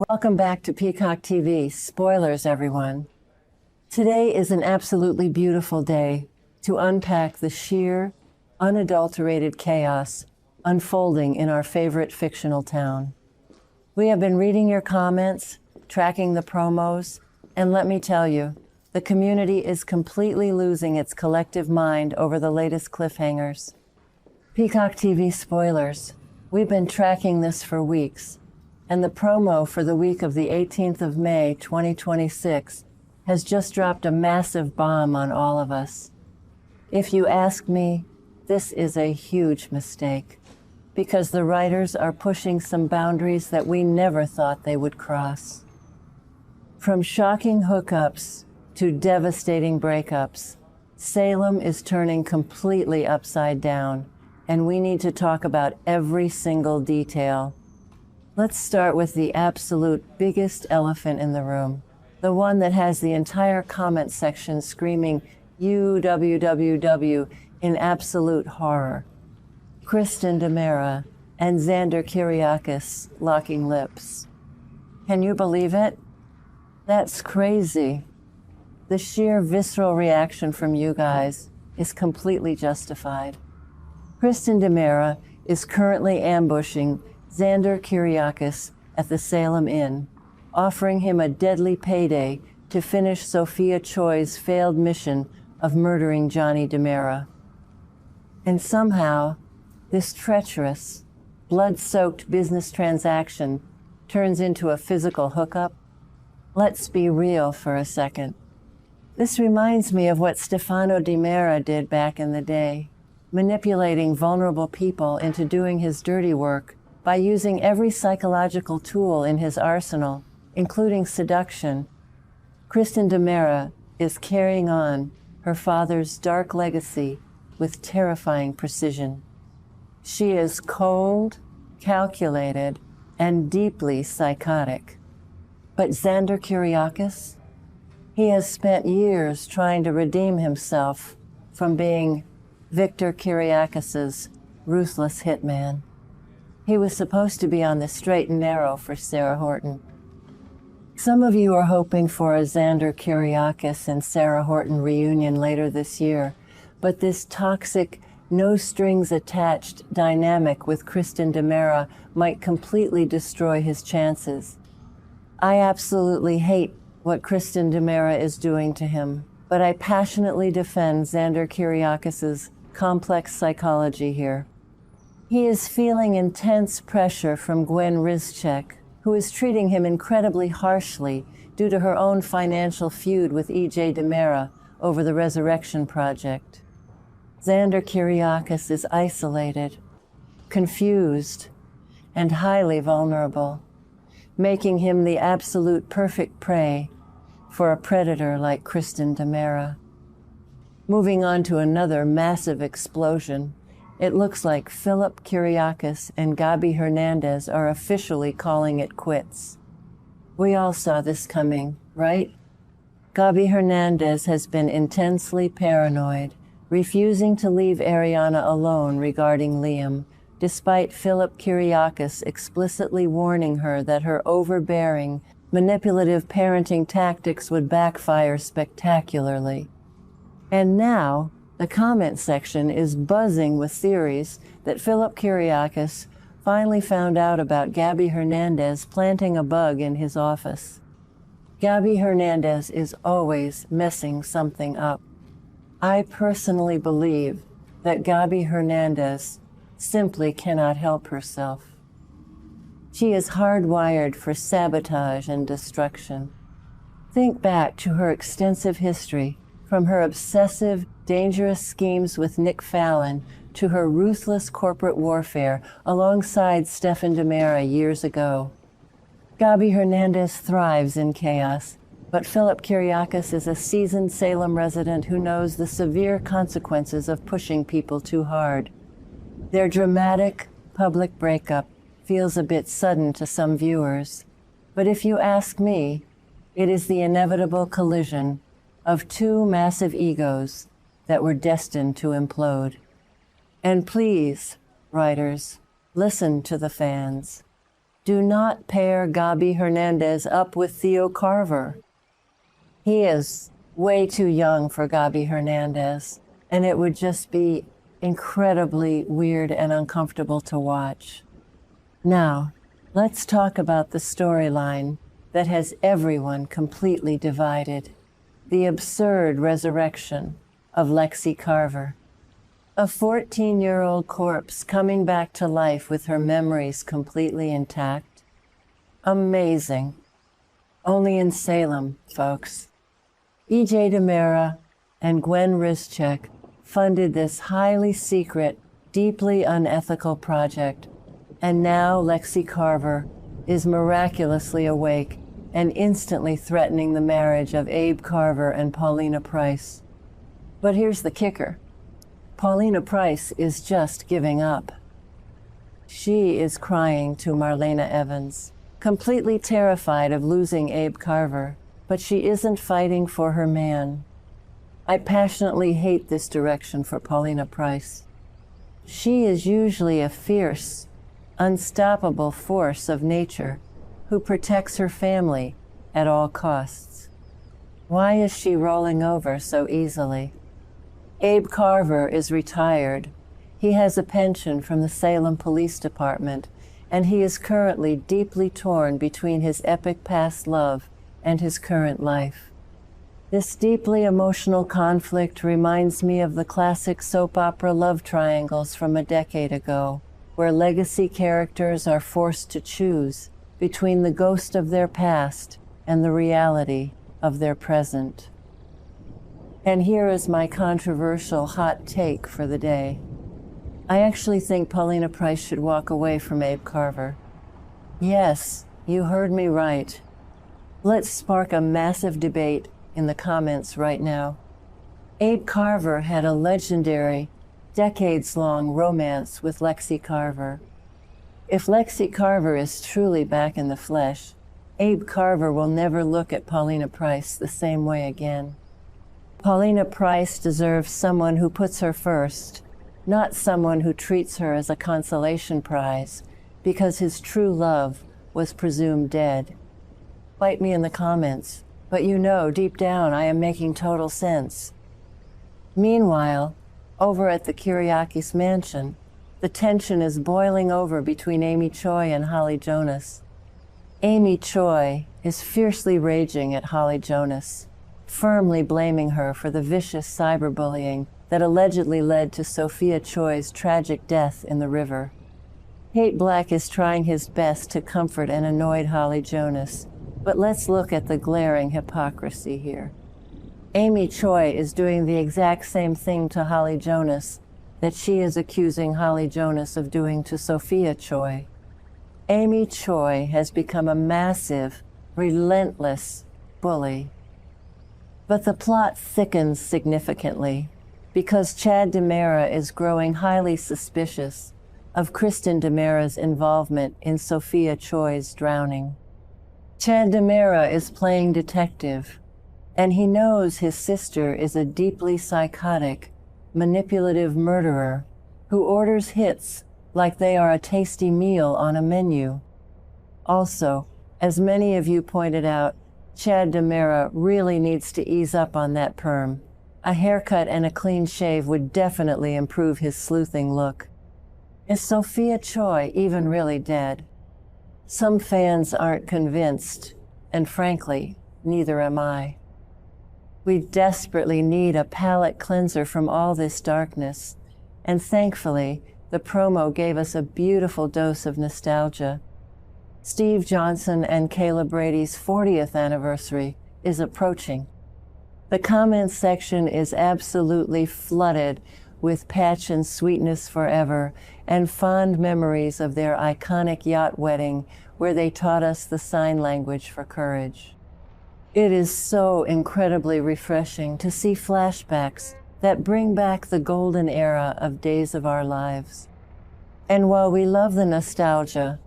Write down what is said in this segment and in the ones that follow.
Welcome back to Peacock TV. Spoilers, everyone. Today is an absolutely beautiful day to unpack the sheer, unadulterated chaos unfolding in our favorite fictional town. We have been reading your comments, tracking the promos, and let me tell you, the community is completely losing its collective mind over the latest cliffhangers. Peacock TV spoilers. We've been tracking this for weeks, and the promo for the week of the 18th of May, 2026, has just dropped a massive bomb on all of us. If you ask me, this is a huge mistake, because the writers are pushing some boundaries that we never thought they would cross. From shocking hookups to devastating breakups, Salem is turning completely upside down, and we need to talk about every single detail. Let's start with the absolute biggest elephant in the room, the one that has the entire comment section screaming UWWW in absolute horror. Kristen and Xander Kyriakis locking lips. Can you believe it? That's crazy. The sheer visceral reaction from you guys is completely justified. Kristen is currently ambushing Xander Kyriakis at the Salem Inn, offering him a deadly payday to finish Sophia Choi's failed mission of murdering Johnny DiMera. And somehow, this treacherous, blood-soaked business transaction turns into a physical hookup. Let's be real for a second. This reminds me of what Stefano DiMera did back in the day, manipulating vulnerable people into doing his dirty work by using every psychological tool in his arsenal, including seduction. Kristen is carrying on her father's dark legacy with terrifying precision. She is cold, calculated, and deeply psychotic. But Xander Kyriakis? He has spent years trying to redeem himself from being Victor Kyriakis's ruthless hitman. He was supposed to be on the straight and narrow for Sarah Horton. Some of you are hoping for a Xander Kyriakis and Sarah Horton reunion later this year, but this toxic, no-strings-attached dynamic with Kristen might completely destroy his chances. I absolutely hate what Kristen is doing to him, but I passionately defend Xander Kyriakis's complex psychology here. He is feeling intense pressure from Gwen Rizchek, who is treating him incredibly harshly due to her own financial feud with E.J. DiMera over the Resurrection Project. Xander Kyriakis is isolated, confused, and highly vulnerable, making him the absolute perfect prey for a predator like Kristen DiMera. Moving on to another massive explosion, it looks like Philip Kyriakis and Gabi Hernandez are officially calling it quits. We all saw this coming, right? Gabi Hernandez has been intensely paranoid, refusing to leave Ariana alone regarding Liam, despite Philip Kyriakis explicitly warning her that her overbearing, manipulative parenting tactics would backfire spectacularly. And now, the comment section is buzzing with theories that Philip Kyriakis finally found out about Gabi Hernandez planting a bug in his office. Gabi Hernandez is always messing something up. I personally believe that Gabi Hernandez simply cannot help herself. She is hardwired for sabotage and destruction. Think back to her extensive history, from her obsessive, dangerous schemes with Nick Fallon to her ruthless corporate warfare alongside Stefan DiMera years ago. Gabi Hernandez thrives in chaos, but Philip Kyriakis is a seasoned Salem resident who knows the severe consequences of pushing people too hard. Their dramatic, public breakup feels a bit sudden to some viewers, but if you ask me, it is the inevitable collision of two massive egos that were destined to implode. And please, writers, listen to the fans. Do not pair Gabi Hernandez up with Theo Carver. He is way too young for Gabi Hernandez, and it would just be incredibly weird and uncomfortable to watch. Now, let's talk about the storyline that has everyone completely divided. The absurd resurrection of Lexie Carver. A 14-year-old corpse coming back to life with her memories completely intact. Amazing. Only in Salem, folks. E.J. DiMera and Gwen Rizchek funded this highly secret, deeply unethical project, and now Lexie Carver is miraculously awake and instantly threatening the marriage of Abe Carver and Paulina Price. But here's the kicker. Paulina Price is just giving up. She is crying to Marlena Evans, completely terrified of losing Abe Carver, but she isn't fighting for her man. I passionately hate this direction for Paulina Price. She is usually a fierce, unstoppable force of nature who protects her family at all costs. Why is she rolling over so easily? Abe Carver is retired. He has a pension from the Salem Police Department, and he is currently deeply torn between his epic past love and his current life. This deeply emotional conflict reminds me of the classic soap opera love triangles from a decade ago, where legacy characters are forced to choose between the ghost of their past and the reality of their present. And here is my controversial hot take for the day. I actually think Paulina Price should walk away from Abe Carver. Yes, you heard me right. Let's spark a massive debate in the comments right now. Abe Carver had a legendary, decades-long romance with Lexie Carver. If Lexie Carver is truly back in the flesh, Abe Carver will never look at Paulina Price the same way again. Paulina Price deserves someone who puts her first, not someone who treats her as a consolation prize because his true love was presumed dead. Fight me in the comments, but you know deep down I am making total sense. Meanwhile, over at the Kyriakis mansion, the tension is boiling over between Amy Choi and Holly Jonas. Amy Choi is fiercely raging at Holly Jonas, firmly blaming her for the vicious cyberbullying that allegedly led to Sophia Choi's tragic death in the river. Kate Black is trying his best to comfort an annoyed Holly Jonas, but let's look at the glaring hypocrisy here. Amy Choi is doing the exact same thing to Holly Jonas that she is accusing Holly Jonas of doing to Sophia Choi. Amy Choi has become a massive, relentless bully. But the plot thickens significantly because Chad DiMera is growing highly suspicious of Kristen DiMera's involvement in Sophia Choi's drowning. Chad DiMera is playing detective, and he knows his sister is a deeply psychotic, manipulative murderer who orders hits like they are a tasty meal on a menu. Also, as many of you pointed out, Chad DiMera really needs to ease up on that perm. A haircut and a clean shave would definitely improve his sleuthing look. Is Sophia Choi even really dead? Some fans aren't convinced, and frankly, neither am I. We desperately need a palate cleanser from all this darkness, and thankfully, the promo gave us a beautiful dose of nostalgia. Steve Johnson and Kayla Brady's 40th anniversary is approaching. The comments section is absolutely flooded with Patch and Sweetness Forever and fond memories of their iconic yacht wedding where they taught us the sign language for courage. It is so incredibly refreshing to see flashbacks that bring back the golden era of Days of Our Lives. And while we love the nostalgia,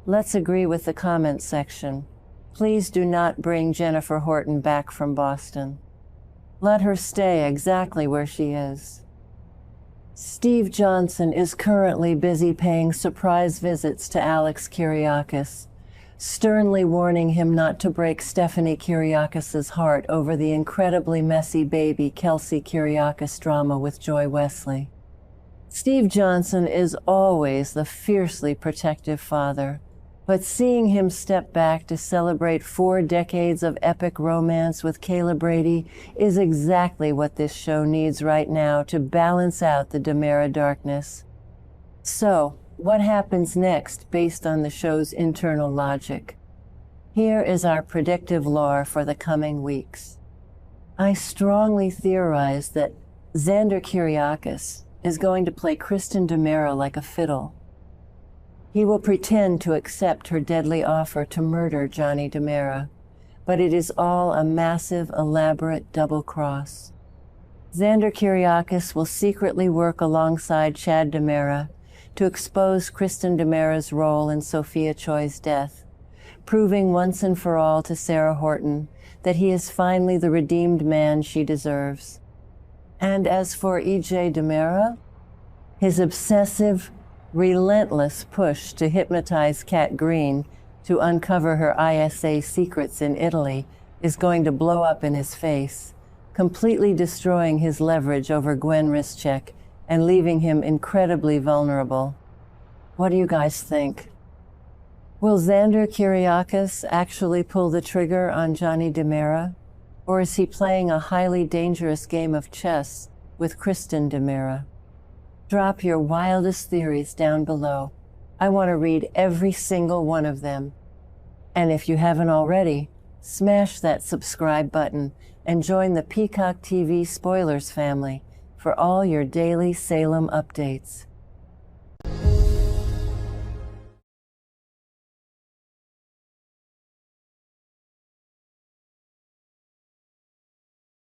let's agree with the comments section. Please do not bring Jennifer Horton back from Boston. Let her stay exactly where she is. Steve Johnson is currently busy paying surprise visits to Alex Kyriakis, sternly warning him not to break Stephanie Kyriakis' heart over the incredibly messy baby Kelsey Kyriakis drama with Joy Wesley. Steve Johnson is always the fiercely protective father, but seeing him step back to celebrate 4 decades of epic romance with Kayla Brady is exactly what this show needs right now to balance out the DiMera darkness. So, what happens next based on the show's internal logic? Here is our predictive lore for the coming weeks. I strongly theorize that Xander Kyriakis is going to play Kristen DiMera like a fiddle. He will pretend to accept her deadly offer to murder Johnny DiMera, but it is all a massive, elaborate double cross. Xander Kyriakis will secretly work alongside Chad DiMera to expose Kristen DiMera's role in Sophia Choi's death, proving once and for all to Sarah Horton that he is finally the redeemed man she deserves. And as for E.J. DiMera, his obsessive, relentless push to hypnotize Kat Green to uncover her ISA secrets in Italy is going to blow up in his face, completely destroying his leverage over Gwen Rischek and leaving him incredibly vulnerable. What do you guys think? Will Xander Kyriakis actually pull the trigger on Johnny DiMera, or is he playing a highly dangerous game of chess with Kristen DiMera? Drop your wildest theories down below. I want to read every single one of them. And if you haven't already, smash that subscribe button and join the Peacock TV Spoilers family for all your daily Salem updates.